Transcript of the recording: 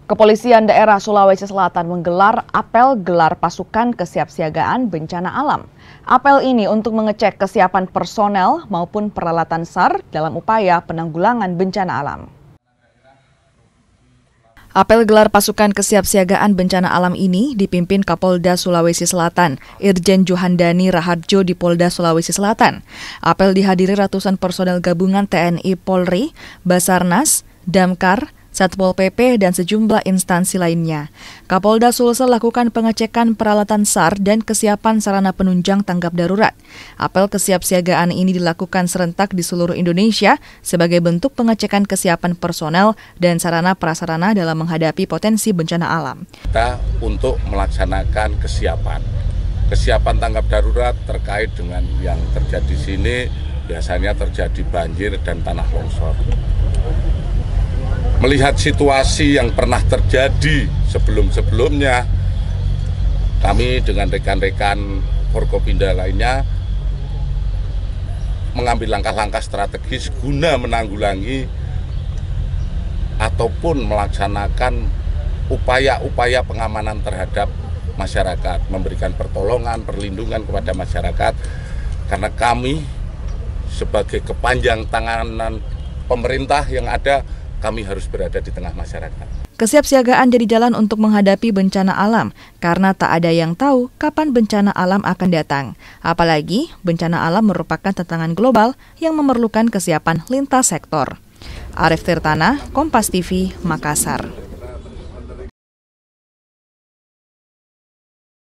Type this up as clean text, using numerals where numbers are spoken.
Kepolisian daerah Sulawesi Selatan menggelar apel gelar pasukan kesiapsiagaan bencana alam. Apel ini untuk mengecek kesiapan personel maupun peralatan SAR dalam upaya penanggulangan bencana alam. Apel gelar pasukan kesiapsiagaan bencana alam ini dipimpin Kapolda Sulawesi Selatan, Irjen Johandani Raharjo di Polda Sulawesi Selatan. Apel dihadiri ratusan personel gabungan TNI Polri, Basarnas, Damkar, Satpol PP, dan sejumlah instansi lainnya. Kapolda Sulsel lakukan pengecekan peralatan SAR dan kesiapan sarana penunjang tanggap darurat. Apel kesiapsiagaan ini dilakukan serentak di seluruh Indonesia sebagai bentuk pengecekan kesiapan personel dan sarana prasarana dalam menghadapi potensi bencana alam. Kita untuk melaksanakan kesiapan tanggap darurat terkait dengan yang terjadi di sini, biasanya terjadi banjir dan tanah longsor. Melihat situasi yang pernah terjadi sebelum-sebelumnya, kami dengan rekan-rekan Forkopimda lainnya mengambil langkah-langkah strategis guna menanggulangi ataupun melaksanakan upaya-upaya pengamanan terhadap masyarakat, memberikan pertolongan, perlindungan kepada masyarakat, karena kami sebagai kepanjang tangan pemerintah yang ada, kami harus berada di tengah masyarakat. Kesiapsiagaan jadi jalan untuk menghadapi bencana alam, karena tak ada yang tahu kapan bencana alam akan datang. Apalagi, bencana alam merupakan tantangan global yang memerlukan kesiapan lintas sektor. Arif Tirtana, Kompas TV, Makassar.